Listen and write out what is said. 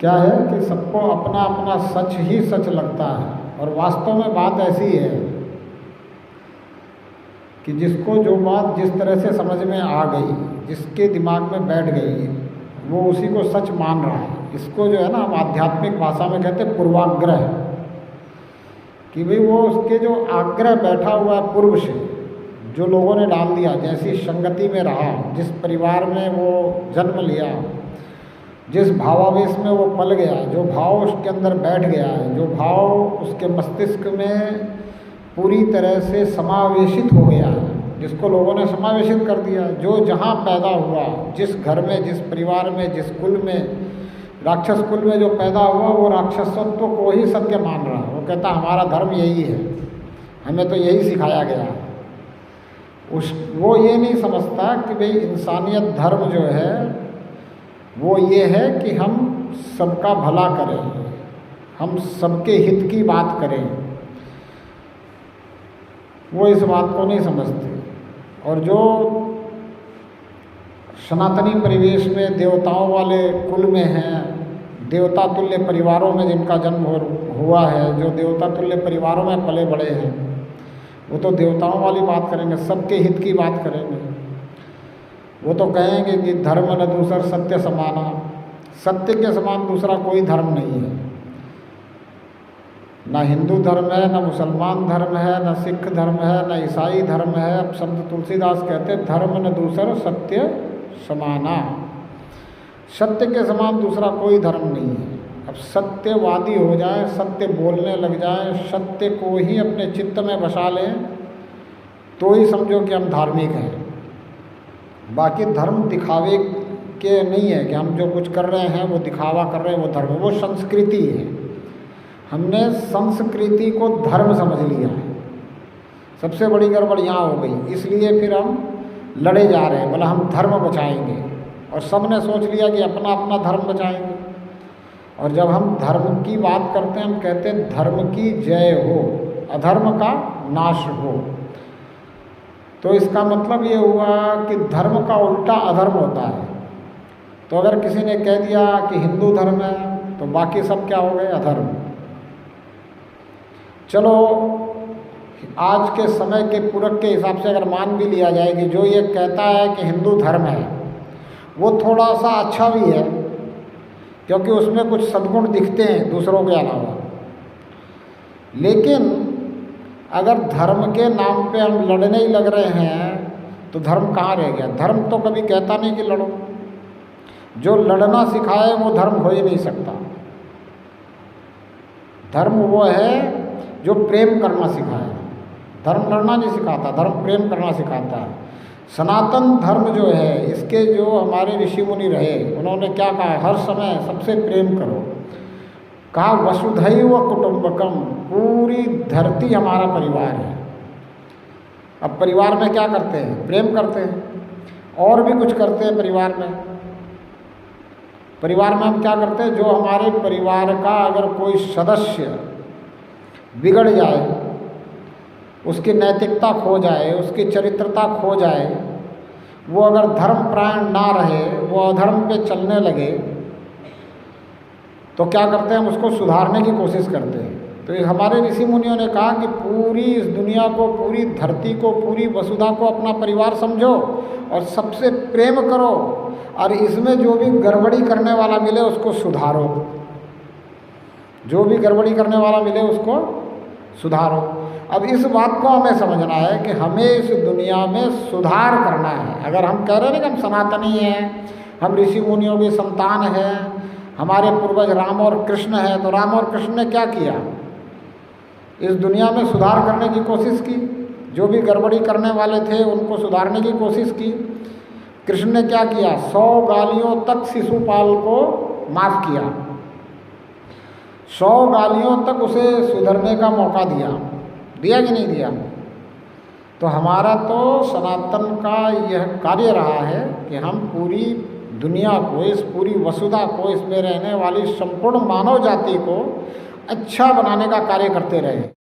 क्या है कि सबको अपना अपना सच ही सच लगता है, और वास्तव में बात ऐसी है कि जिसको जो बात जिस तरह से समझ में आ गई, जिसके दिमाग में बैठ गई, वो उसी को सच मान रहा है। इसको जो है ना हम आध्यात्मिक भाषा में कहते हैं पूर्वाग्रह, कि भाई वो उसके जो आग्रह बैठा हुआ है पूर्व से, जो लोगों ने डाल दिया, जैसी संगति में रहा, जिस परिवार में वो जन्म लिया, जिस भावावेश में वो पल गया, जो भाव उसके अंदर बैठ गया है, जो भाव उसके मस्तिष्क में पूरी तरह से समावेशित हो गया है, जिसको लोगों ने समावेशित कर दिया, जो जहाँ पैदा हुआ, जिस घर में, जिस परिवार में, जिस कुल में, राक्षस कुल में जो पैदा हुआ, वो राक्षसत्व को ही सत्य मान रहा है। वो कहता हमारा धर्म यही है, हमें तो यही सिखाया गया है। वो ये नहीं समझता कि भाई इंसानियत धर्म जो है वो ये है कि हम सबका भला करें, हम सबके हित की बात करें। वो इस बात को नहीं समझते। और जो सनातनी परिवेश में देवताओं वाले कुल में हैं, देवता तुल्य परिवारों में जिनका जन्म हुआ है, जो देवता तुल्य परिवारों में पले बड़े हैं, वो तो देवताओं वाली बात करेंगे, सबके हित की बात करेंगे। वो तो कहेंगे कि धर्म न दूसर सत्य समाना, सत्य के समान दूसरा कोई धर्म नहीं है। ना हिंदू धर्म है, ना मुसलमान धर्म है, ना सिख धर्म है, ना ईसाई धर्म है। अब संत तुलसीदास कहते धर्म न दूसर सत्य समाना, सत्य के समान दूसरा कोई धर्म नहीं है। अब सत्यवादी हो जाए, सत्य बोलने लग जाए, सत्य को ही अपने चित्त में बसा लें, तो ही समझो कि हम धार्मिक हैं। बाकी धर्म दिखावे के नहीं है कि हम जो कुछ कर रहे हैं वो दिखावा कर रहे हैं, वो धर्म, वो संस्कृति है। हमने संस्कृति को धर्म समझ लिया है। सबसे बड़ी गड़बड़ यहाँ हो गई, इसलिए फिर हम लड़े जा रहे हैं, बोला हम धर्म बचाएंगे, और सब ने सोच लिया कि अपना अपना धर्म बचाएंगे। और जब हम धर्म की बात करते हैं, हम कहते हैं धर्म की जय हो, अधर्म का नाश हो। तो इसका मतलब ये हुआ कि धर्म का उल्टा अधर्म होता है। तो अगर किसी ने कह दिया कि हिंदू धर्म है, तो बाकी सब क्या हो गए? अधर्म। चलो आज के समय के पूरक के हिसाब से अगर मान भी लिया जाए कि जो ये कहता है कि हिंदू धर्म है वो थोड़ा सा अच्छा भी है, क्योंकि उसमें कुछ सद्गुण दिखते हैं दूसरों के अलावा। लेकिन अगर धर्म के नाम पे हम लड़ने ही लग रहे हैं तो धर्म कहाँ रह गया? धर्म तो कभी कहता नहीं कि लड़ो। जो लड़ना सिखाए वो धर्म हो ही नहीं सकता। धर्म वो है जो प्रेम करना सिखाए। धर्म लड़ना नहीं सिखाता, धर्म प्रेम करना सिखाता है। सनातन धर्म जो है, इसके जो हमारे ऋषि मुनि रहे, उन्होंने क्या कहा? हर समय सबसे प्रेम करो। कहा वसुधैव कुटुंबकम, पूरी धरती हमारा परिवार है। अब परिवार में क्या करते हैं? प्रेम करते हैं, और भी कुछ करते हैं परिवार में। परिवार में हम क्या करते हैं? जो हमारे परिवार का अगर कोई सदस्य बिगड़ जाए, उसकी नैतिकता खो जाए, उसकी चरित्रता खो जाए, वो अगर धर्मपरायण ना रहे, वो अधर्म पे चलने लगे, तो क्या करते हैं? हम उसको सुधारने की कोशिश करते हैं। तो ये हमारे ऋषि मुनियों ने कहा कि पूरी इस दुनिया को, पूरी धरती को, पूरी वसुधा को अपना परिवार समझो और सबसे प्रेम करो, और इसमें जो भी गड़बड़ी करने वाला मिले उसको सुधारो। जो भी गड़बड़ी करने वाला मिले उसको सुधारो। अब इस बात को हमें समझना है कि हमें इस दुनिया में सुधार करना है। अगर हम कह रहे हैं कि हम सनातनी हैं, हम ऋषि मुनियों की संतान हैं, हमारे पूर्वज राम और कृष्ण हैं, तो राम और कृष्ण ने क्या किया? इस दुनिया में सुधार करने की कोशिश की। जो भी गड़बड़ी करने वाले थे उनको सुधारने की कोशिश की। कृष्ण ने क्या किया? 100 गालियों तक शिशुपाल को माफ़ किया। 100 गालियों तक उसे सुधरने का मौका दिया। दिया कि नहीं दिया? तो हमारा तो सनातन का यह कार्य रहा है कि हम पूरी दुनिया को, इस पूरी वसुधा को, इसमें रहने वाली संपूर्ण मानव जाति को अच्छा बनाने का कार्य करते रहे।